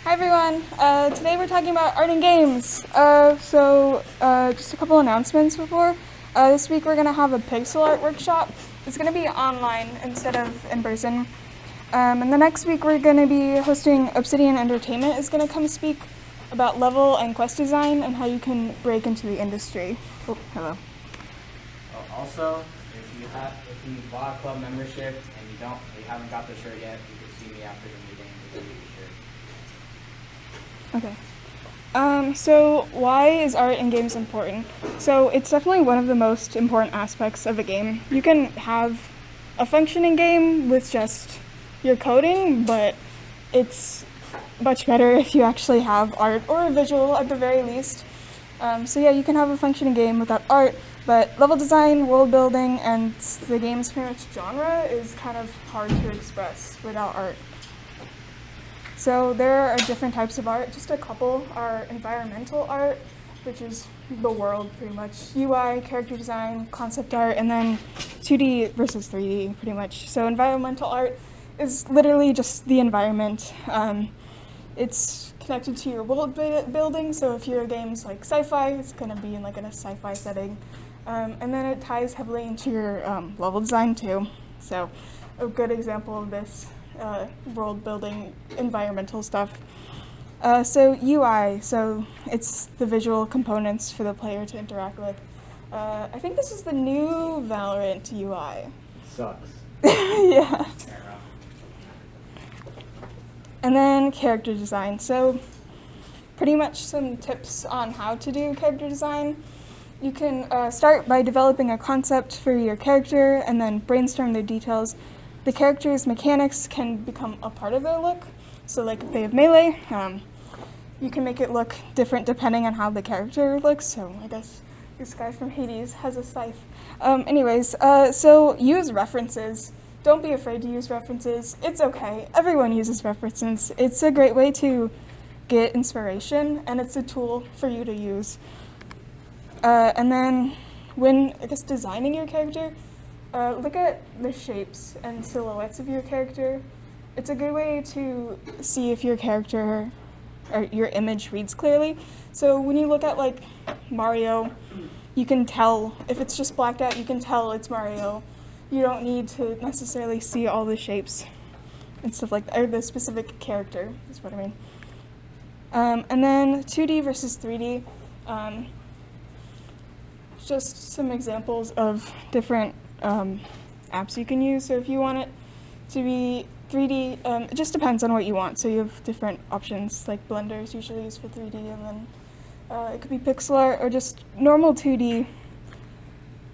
Hi everyone. Today we're talking about art and games. Just a couple announcements before. This week we're going to have a pixel art workshop. It's going to be online instead of in person. And the next week we're going to be hosting Obsidian Entertainment is going to come speak about level and quest design and how you can break into the industry. Oh, hello. Also, if you bought a club membership and you haven't got the shirt yet, you can see me after the meeting to give you the shirt. Okay. So why is art in games important? So it's definitely one of the most important aspects of a game. You can have a functioning game with just your coding, but it's much better if you actually have art or a visual at the very least. You can have a functioning game without art, but level design, world building, and the game's pretty much genre is kind of hard to express without art. So there are different types of art. Just a couple are environmental art, which is the world pretty much, UI, character design, concept art, and then 2D versus 3D pretty much. So environmental art is literally just the environment. It's connected to your world building, so if your game's like sci-fi, it's going to be in a sci-fi setting. And then it ties heavily into your level design too. So a good example of this world building environmental stuff. UI, so it's the visual components for the player to interact with. I think this is the new Valorant UI. Sucks. Yeah. And then character design. So pretty much some tips on how to do character design. You can start by developing a concept for your character and then brainstorm the details. The character's mechanics can become a part of their look. So like if they have melee, you can make it look different depending on how the character looks. So I guess this guy from Hades has a scythe. So use references. Don't be afraid to use references. It's okay. Everyone uses references. It's a great way to get inspiration, and it's a tool for you to use. And then when, designing your character, look at the shapes and silhouettes of your character. It's a good way to see if your character or your image reads clearly. So when you look at like Mario, you can tell, if it's just blacked out, you can tell it's Mario. You don't need to necessarily see all the shapes and stuff like that, or the specific character, is what I mean. And then 2D versus 3D. Just some examples of different apps you can use. So if you want it to be 3D, it just depends on what you want. So you have different options, like Blender is usually used for 3D, and then it could be pixel art or just normal 2D.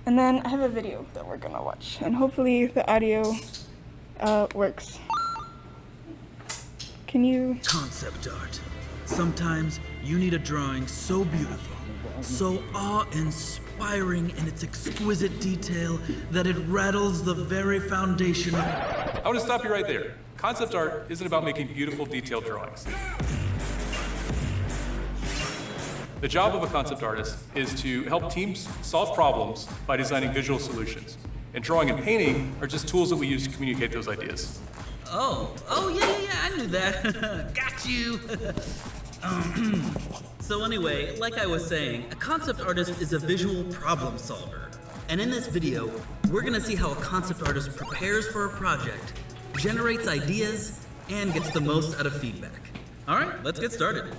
And then I have a video that we're gonna watch, and hopefully the audio works. Can you? Concept art. Sometimes you need a drawing so beautiful, so awe-inspiring in its exquisite detail that it rattles the very foundation of... I want to stop you right there. Concept art isn't about making beautiful, detailed drawings. The job of a concept artist is to help teams solve problems by designing visual solutions. And drawing and painting are just tools that we use to communicate those ideas. Oh, yeah, I knew that. Got you. So anyway, like I was saying, a concept artist is a visual problem solver. And in this video, we're gonna see how a concept artist prepares for a project, generates ideas, and gets the most out of feedback. All right, let's get started.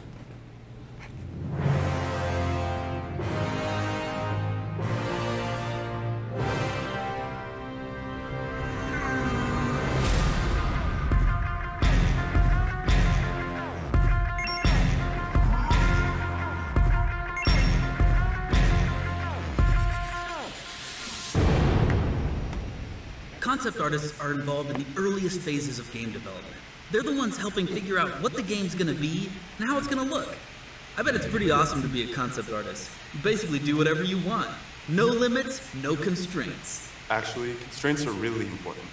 Concept artists are involved in the earliest phases of game development. They're the ones helping figure out what the game's gonna be and how it's gonna look. I bet it's pretty awesome to be a concept artist. You basically do whatever you want. No limits, no constraints. Actually, constraints are really important.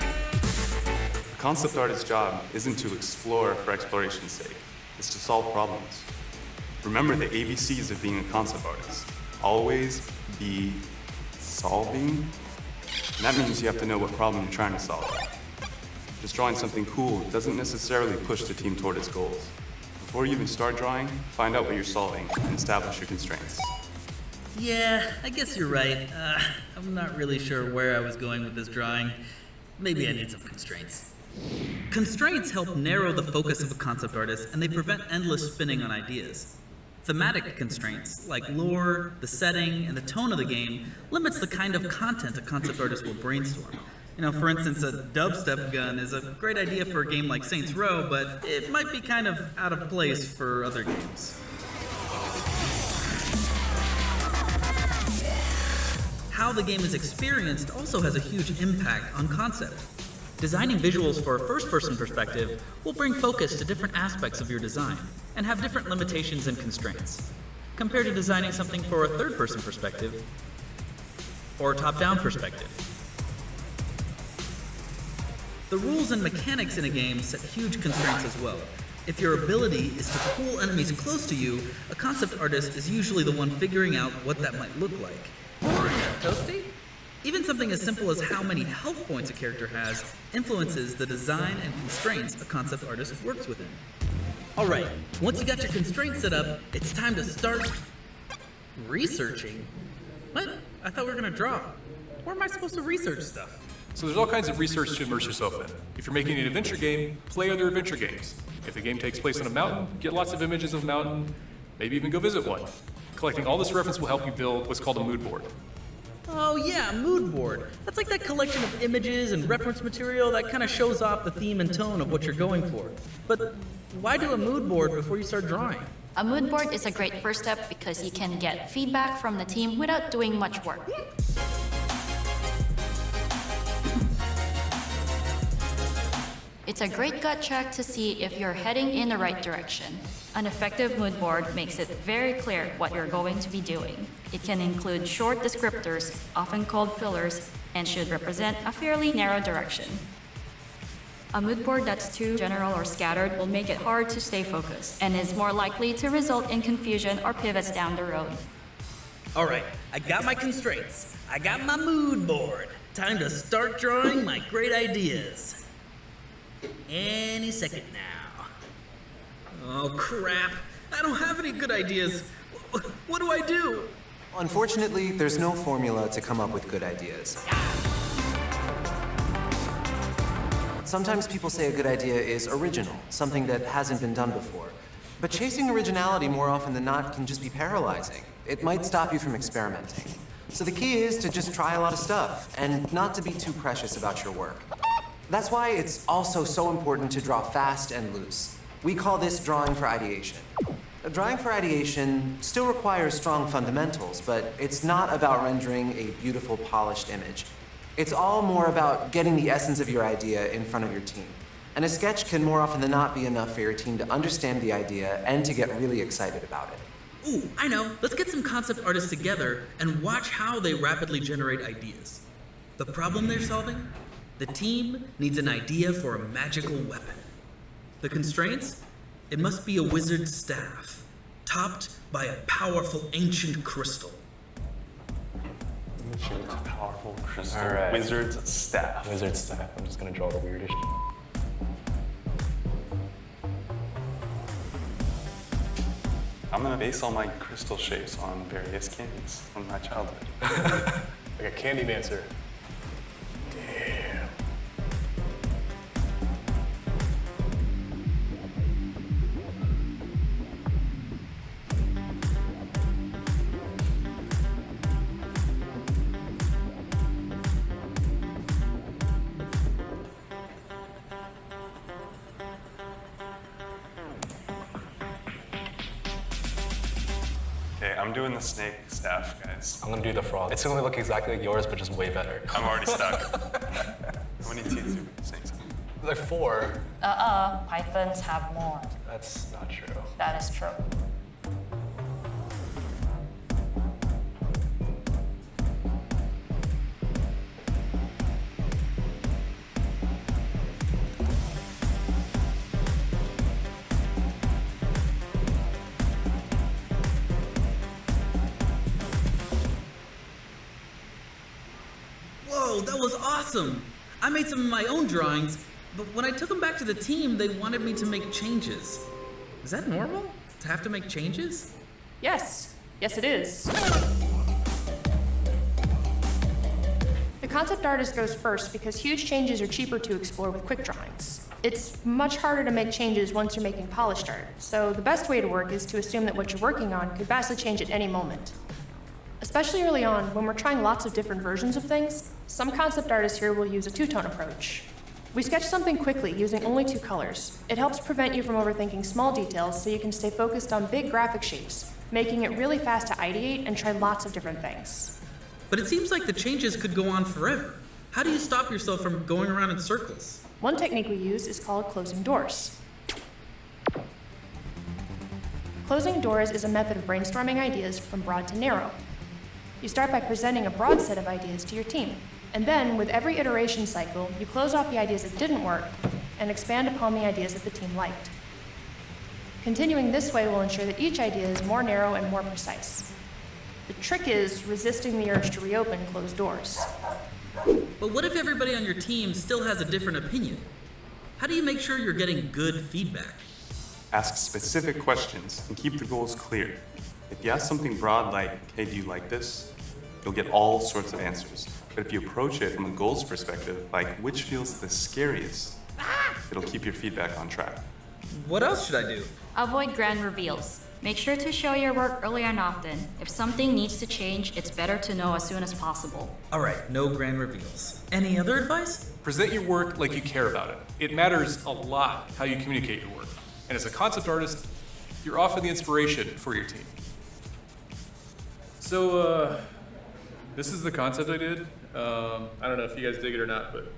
A concept artist's job isn't to explore for exploration's sake. It's to solve problems. Remember the ABCs of being a concept artist. Always be solving. And that means you have to know what problem you're trying to solve. Just drawing something cool doesn't necessarily push the team toward its goals. Before you even start drawing, find out what you're solving and establish your constraints. Yeah, I guess you're right. I'm not really sure where I was going with this drawing. Maybe I need some constraints. Constraints help narrow the focus of a concept artist, and they prevent endless spinning on ideas. Thematic constraints, like lore, the setting, and the tone of the game, limits the kind of content a concept artist will brainstorm. You know, for instance, a dubstep gun is a great idea for a game like Saints Row, but it might be kind of out of place for other games. How the game is experienced also has a huge impact on concept. Designing visuals for a first-person perspective will bring focus to different aspects of your design and have different limitations and constraints, compared to designing something for a third-person perspective or a top-down perspective. The rules and mechanics in a game set huge constraints as well. If your ability is to pull enemies close to you, a concept artist is usually the one figuring out what that might look like. Toasty? Even something as simple as how many health points a character has influences the design and constraints a concept artist works within. Alright, once you got your constraints set up, it's time to start researching. What? I thought we were gonna draw. Where am I supposed to research stuff? So there's all kinds of research to immerse yourself in. If you're making an adventure game, play other adventure games. If the game takes place on a mountain, get lots of images of the mountain, maybe even go visit one. Collecting all this reference will help you build what's called a mood board. Oh yeah, mood board. That's like that collection of images and reference material that kind of shows off the theme and tone of what you're going for. But why do a mood board before you start drawing? A mood board is a great first step because you can get feedback from the team without doing much work. It's a great gut check to see if you're heading in the right direction. An effective mood board makes it very clear what you're going to be doing. It can include short descriptors, often called fillers, and should represent a fairly narrow direction. A mood board that's too general or scattered will make it hard to stay focused, and is more likely to result in confusion or pivots down the road. Alright, I got my constraints. I got my mood board. Time to start drawing my great ideas. Any second now. Oh crap, I don't have any good ideas. What do I do? Unfortunately, there's no formula to come up with good ideas. Sometimes people say a good idea is original, something that hasn't been done before. But chasing originality more often than not can just be paralyzing. It might stop you from experimenting. So the key is to just try a lot of stuff and not to be too precious about your work. That's why it's also so important to draw fast and loose. We call this drawing for ideation. Drawing for ideation still requires strong fundamentals, but it's not about rendering a beautiful, polished image. It's all more about getting the essence of your idea in front of your team. And a sketch can more often than not be enough for your team to understand the idea and to get really excited about it. Ooh, I know. Let's get some concept artists together and watch how they rapidly generate ideas. The problem they're solving? The team needs an idea for a magical weapon. The constraints? It must be a wizard's staff, topped by a powerful ancient crystal. Ancient, powerful crystal. All right. Wizard's staff. Wizard staff. I'm just gonna draw the weirdest. I'm gonna base all my crystal shapes on various candies from my childhood. Like a candy dancer. Damn. Okay, I'm doing the snake staff, guys. I'm gonna do the frog. It's gonna look exactly like yours, but just way better. I'm already stuck. How many teeth do snakes have? Like 4. Pythons have more. That's not true. That is true. Whoa, that was awesome! I made some of my own drawings, But when I took them back to the team, they wanted me to make changes. Is that normal? To have to make changes? Yes. Yes, it is. The concept artist goes first because huge changes are cheaper to explore with quick drawings. It's much harder to make changes once you're making polished art, so the best way to work is to assume that what you're working on could vastly change at any moment. Especially early on, when we're trying lots of different versions of things, some concept artists here will use a two-tone approach. We sketch something quickly using only 2 colors. It helps prevent you from overthinking small details so you can stay focused on big graphic shapes, making it really fast to ideate and try lots of different things. But it seems like the changes could go on forever. How do you stop yourself from going around in circles? One technique we use is called closing doors. Closing doors is a method of brainstorming ideas from broad to narrow. You start by presenting a broad set of ideas to your team, and then, with every iteration cycle, you close off the ideas that didn't work and expand upon the ideas that the team liked. Continuing this way will ensure that each idea is more narrow and more precise. The trick is resisting the urge to reopen closed doors. But what if everybody on your team still has a different opinion? How do you make sure you're getting good feedback? Ask specific questions and keep the goals clear. If you ask something broad like, hey, do you like this? You'll get all sorts of answers. But if you approach it from a goals perspective, like which feels the scariest, it'll keep your feedback on track. What else should I do? Avoid grand reveals. Make sure to show your work early and often. If something needs to change, it's better to know as soon as possible. All right, no grand reveals. Any other advice? Present your work like you care about it. It matters a lot how you communicate your work. And as a concept artist, you're often the inspiration for your team. So, this is the concept I did. I don't know if you guys dig it or not, but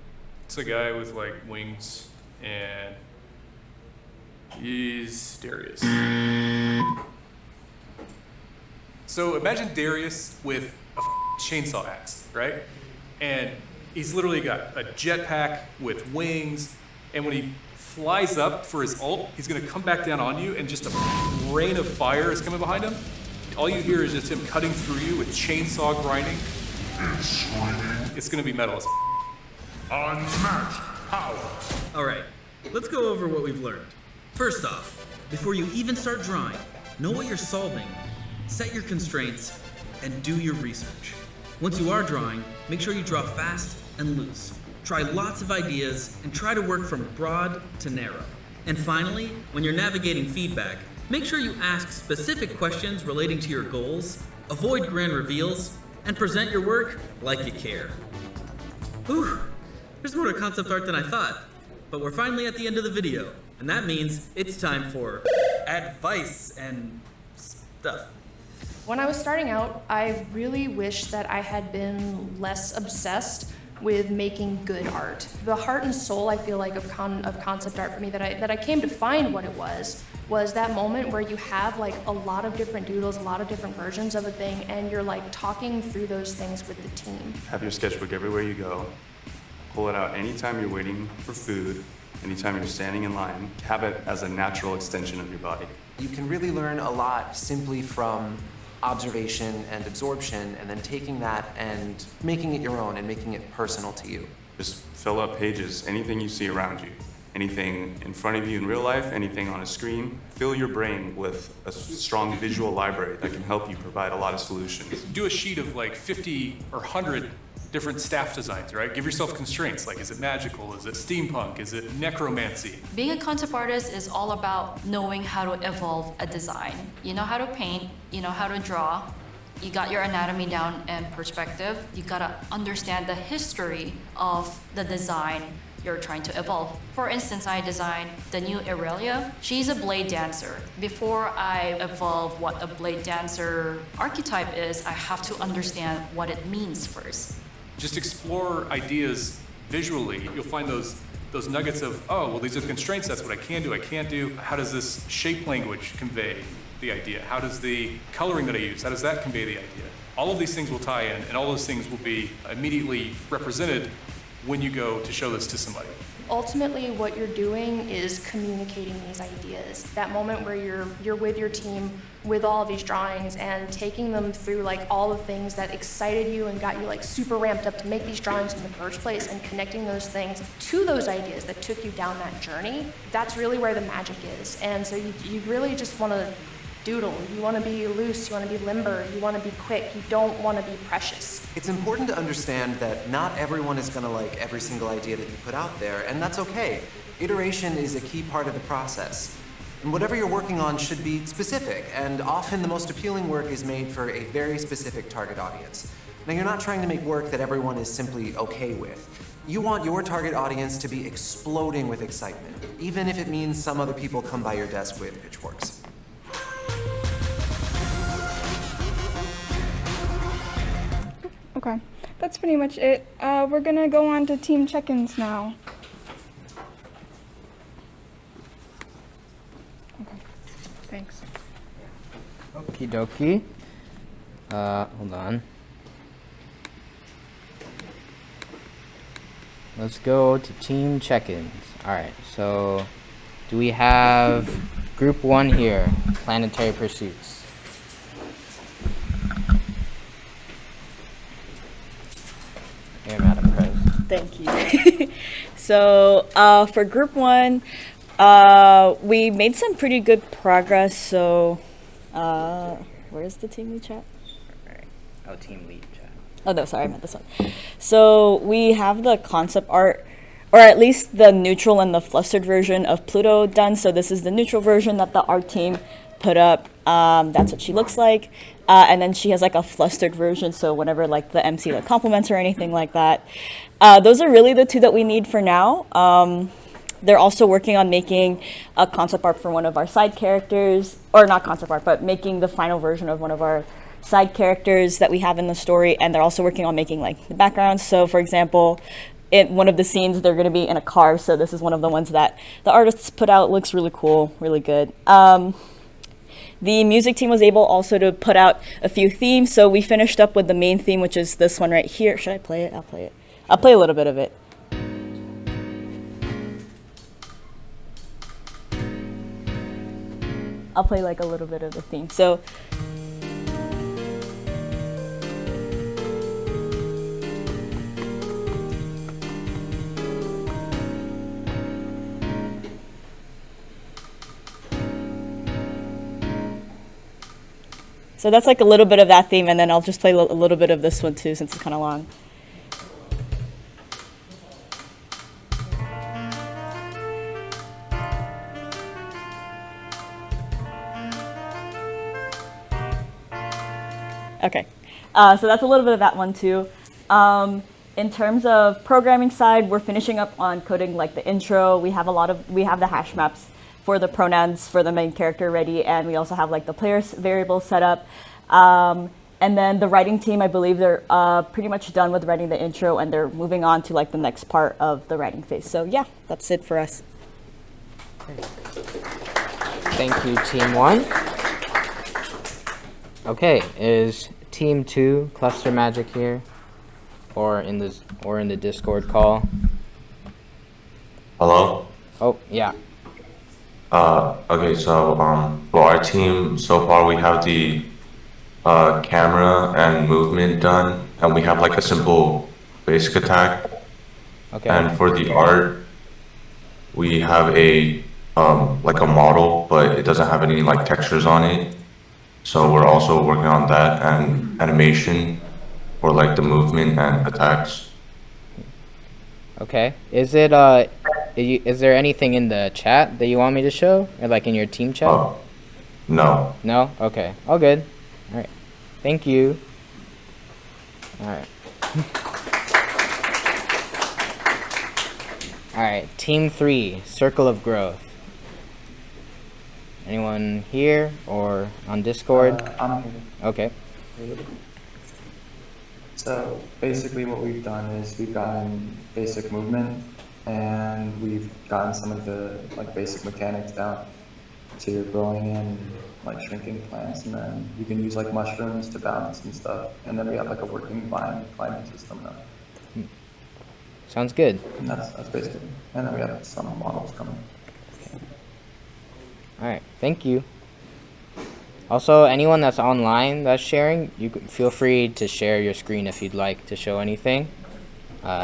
it's a guy with like wings, and he's Darius. So imagine Darius with a chainsaw axe, right? And he's literally got a jetpack with wings, and when he flies up for his ult, he's gonna come back down on you, and just a rain of fire is coming behind him. All you hear is just him cutting through you with chainsaw grinding. It's gonna be metal as Unmatched power. All right, let's go over what we've learned. First off, before you even start drawing, know what you're solving, set your constraints, and do your research. Once you are drawing, make sure you draw fast and loose. Try lots of ideas and try to work from broad to narrow. And finally, when you're navigating feedback, make sure you ask specific questions relating to your goals, avoid grand reveals, and present your work like you care. Whew, there's more to concept art than I thought, but we're finally at the end of the video, and that means it's time for advice and stuff. When I was starting out, I really wish that I had been less obsessed with making good art. The heart and soul, I feel like, of concept art for me that I came to find what it was that moment where you have like a lot of different doodles, a lot of different versions of a thing, and you're like talking through those things with the team. Have your sketchbook everywhere you go. Pull it out anytime you're waiting for food, anytime you're standing in line. Have it as a natural extension of your body. You can really learn a lot simply from observation and absorption, and then taking that and making it your own and making it personal to you. Just fill up pages, anything you see around you. Anything in front of you in real life, anything on a screen. Fill your brain with a strong visual library that can help you provide a lot of solutions. do a sheet of like 50 or 100 different staff designs, right? Give yourself constraints, like is it magical, is it steampunk, is it necromancy? Being a concept artist is all about knowing how to evolve a design. You know how to paint, you know how to draw, you got your anatomy down and perspective, you gotta understand the history of the design you're trying to evolve. For instance, I designed the new Aurelia. She's a blade dancer. Before I evolve what a blade dancer archetype is, I have to understand what it means first. Just explore ideas visually. You'll find those nuggets of, oh, well, these are the constraints, that's what I can do, I can't do. How does this shape language convey the idea? How does the coloring that I use, how does that convey the idea? All of these things will tie in, and all those things will be immediately represented when you go to show this to somebody. ultimately what you're doing is communicating these ideas. That moment where you're with your team with all of these drawings and taking them through like all the things that excited you and got you like super ramped up to make these drawings in the first place, and connecting those things to those ideas that took you down that journey. That's really where the magic is. And so you really just want to doodle. You want to be loose, you want to be limber, you want to be quick, you don't want to be precious. It's important to understand that not everyone is going to like every single idea that you put out there, and that's okay. Iteration is a key part of the process. And whatever you're working on should be specific, and often the most appealing work is made for a very specific target audience. Now, you're not trying to make work that everyone is simply okay with. You want your target audience to be exploding with excitement, even if it means some other people come by your desk with pitchforks. Okay, that's pretty much it. We're gonna go on to team check-ins now. Okay, thanks. Okie dokie. Hold on. Let's go to team check-ins. Alright, so do we have group 1 here, Planetary Pursuits? Here, Madam Pres. Thank you. So for group 1, we made some pretty good progress. So where's the team lead chat? Alright. Oh, team lead chat. Oh no, sorry, I meant this one. So we have the concept art, or at least the neutral and the flustered version of Pluto done. So this is the neutral version that the art team put up. That's what she looks like. And then she has like a flustered version, so whenever like the MC like compliments her or anything like that. Those are really the two that we need for now. They're also working on making a concept art for one of our side characters, or not concept art, but making the final version of one of our side characters that we have in the story. And they're also working on making like the backgrounds. So for example, in one of the scenes, they're going to be in a car. So this is one of the ones that the artists put out. It looks really cool, really good. The music team was able also to put out a few themes. So we finished up with the main theme, which is this one right here. Should I play it? I'll play it. I'll play a little bit of it. I'll play like a little bit of the theme. So that's like a little bit of that theme, and then I'll just play a little bit of this one too, since it's kind of long. Okay, so that's a little bit of that one too. In terms of programming side, we're finishing up on coding like the intro. We have the hash maps for the pronouns for the main character ready, and we also have like the player's variable set up. And then the writing team, I believe they're pretty much done with writing the intro, and they're moving on to like the next part of the writing phase. So yeah, that's it for us. Thank you, Team 1. Okay, is Team 2 Cluster Magic here, or in the Discord call? Hello? Oh, yeah. Okay, so, for our team, so far we have the camera and movement done, and we have like a simple basic attack. Okay. And for the art, we have a like a model, but it doesn't have any like textures on it. So we're also working on that, and animation for like the movement and attacks. Okay. Is there anything in the chat that you want me to show, or like in your team chat? No. No? Okay. All good. All right. Thank you. All right. All right. Team 3, Circle of Growth. Anyone here or on Discord? I'm here. Okay. So basically what we've done is we've gotten basic movement, and we've gotten some of the like basic mechanics down to growing in like shrinking plants, and then you can use like mushrooms to balance and stuff. And then we have like a working climbing system now. Sounds good. And that's basically. And then we have some models coming. All right, thank you. Also, anyone that's online that's sharing, you can feel free to share your screen if you'd like to show anything,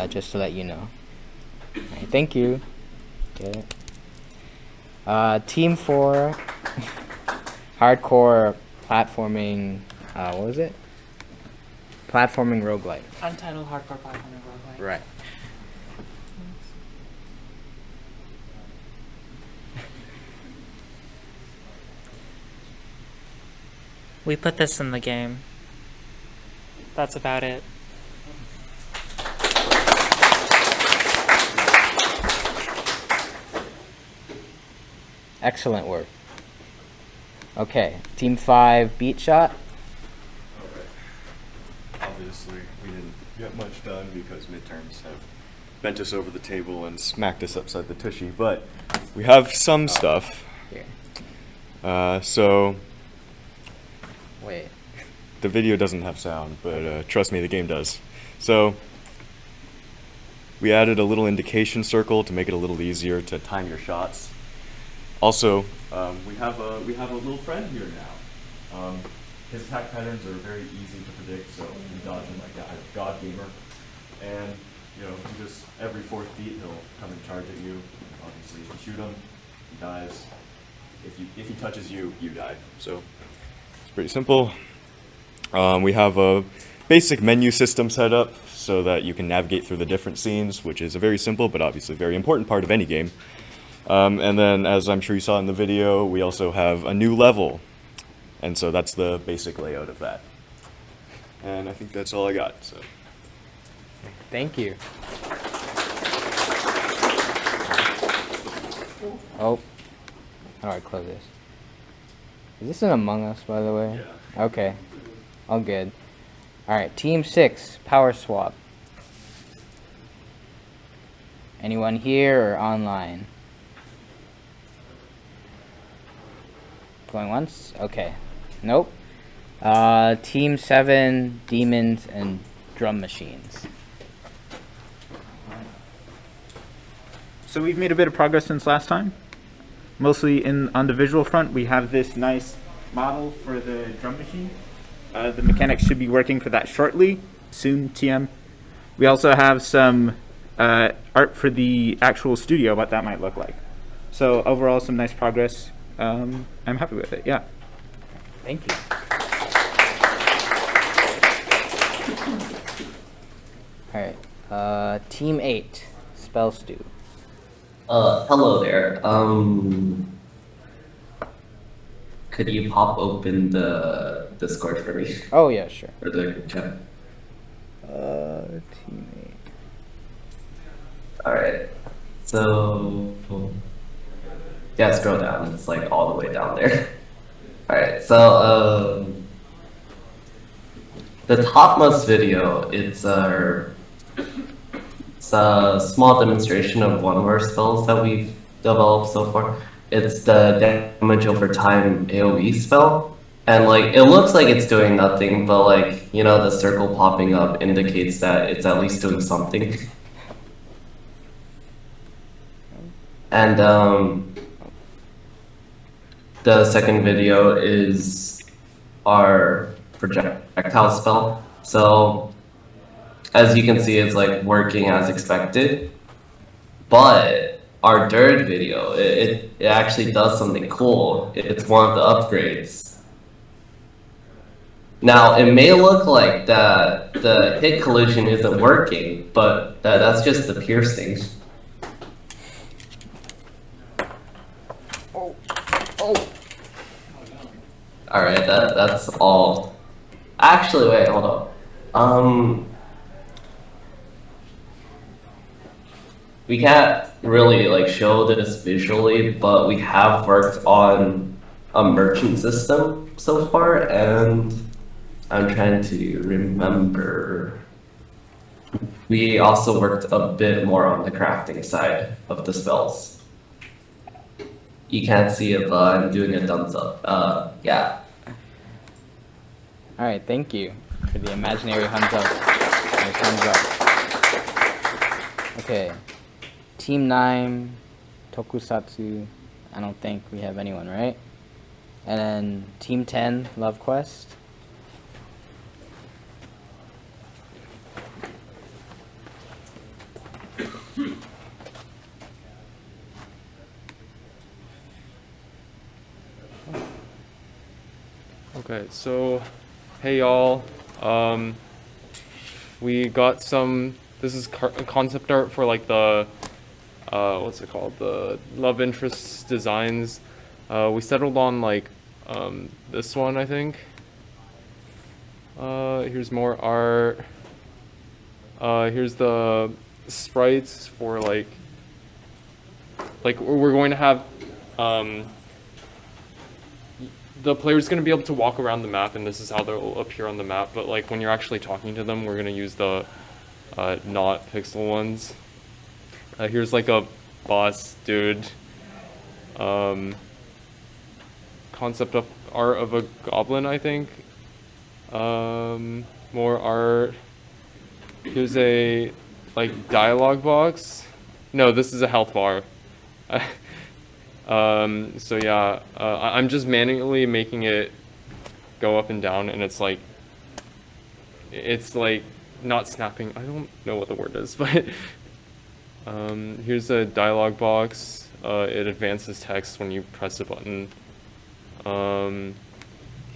just to let you know. All right, thank you. Get it. Team 4, hardcore platforming. What was it? Platforming roguelike. Untitled hardcore platforming roguelike. Right. We put this in the game. That's about it. Excellent work. Okay, Team 5, Beat Shot. Obviously, we didn't get much done because midterms have bent us over the table and smacked us upside the tushy, but we have some stuff. Here. So Wait. the video doesn't have sound, but trust me, the game does. So we added a little indication circle to make it a little easier to time your shots. Also, we have a little friend here now. His attack patterns are very easy to predict, so you dodge him like that. God Gamer, and you just every fourth beat he'll come and charge at you. Obviously, you shoot him, he dies. If he touches you, you die. So it's pretty simple. We have a basic menu system set up so that you can navigate through the different scenes, which is a very simple but obviously very important part of any game. And then, as I'm sure you saw in the video, we also have a new level. And so that's the basic layout of that. And I think that's all I got. So, Thank you. Oh, how do I close this? Is this an Among Us, by the way? Yeah. Okay, all good. All right, Team 6, Power Swap. Anyone here or online? Going once? Okay. Nope. Team 7, Demons and Drum Machines. So we've made a bit of progress since last time. Mostly on the visual front, we have this nice model for the drum machine. The mechanics should be working for that shortly, soon, TM. We also have some art for the actual studio, what that might look like. So overall, some nice progress. I'm happy with it, yeah. Thank you. Alright, Team 8, Spell Stew. Hello there. Could you pop open the Discord for me? Oh yeah, sure. Or the group chat. Team 8. Alright. So yeah, scroll down. It's like all the way down there. Alright, so the topmost video, it's a small demonstration of one of our spells that we've developed so far. It's the damage over time AoE spell. And like, it looks like it's doing nothing, but like, the circle popping up indicates that it's at least doing something. And the second video is our projectile spell. So as you can see, it's like working as expected. But our third video, it actually does something cool. It's one of the upgrades. Now, it may look like that the hit collision isn't working, but that's just the piercing. Alright, that's all. Actually, wait, hold on. We can't really like show this visually, but we have worked on a merchant system so far, and I'm trying to remember. We also worked a bit more on the crafting side of the spells. You can't see it, but I'm doing a thumbs up. Yeah. Alright, thank you for the imaginary thumbs up. Thumbs up. Okay. Team 9, Tokusatsu. I don't think we have anyone, right? And then Team 10, Love Quest. Okay, so hey y'all. We got some. This is concept art for like the what's it called? The love interest designs. We settled on like this one, I think. Here's more art. Here's the sprites for like we're going to have the player's going to be able to walk around the map, and this is how they'll appear on the map, but like when you're actually talking to them, we're going to use the not pixel ones. Here's like a boss dude. Concept of art of a goblin, I think. More art. Here's a like dialogue box. No, this is a health bar. So yeah, I'm just manually making it go up and down, and it's like not snapping. I don't know what the word is, but here's a dialogue box. It advances text when you press a button.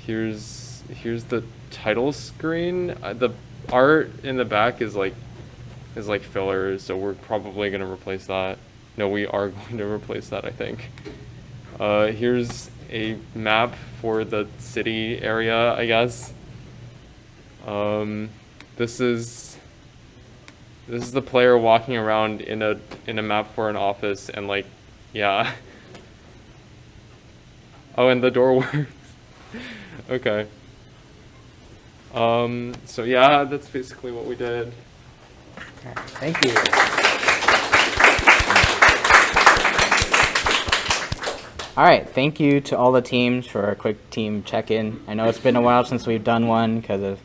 Here's the title screen. The art in the back is like filler, so we're probably gonna replace that. No, we are going to replace that, I think. Here's a map for the city area, I guess. This is the player walking around in a map for an office, and like, yeah. Oh, and the door works. Okay. So yeah, that's basically what we did. Thank you. All right, thank you to all the teams for a quick team check-in. I know it's been a while since we've done one because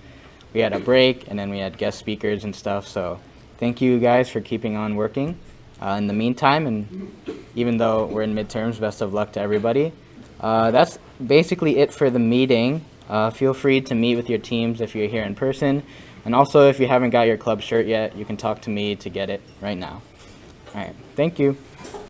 we had a break and then we had guest speakers and stuff. So thank you guys for keeping on working. In the meantime, and even though we're in midterms, best of luck to everybody. That's basically it for the meeting. Feel free to meet with your teams if you're here in person. And also, if you haven't got your club shirt yet, you can talk to me to get it right now. All right, thank you.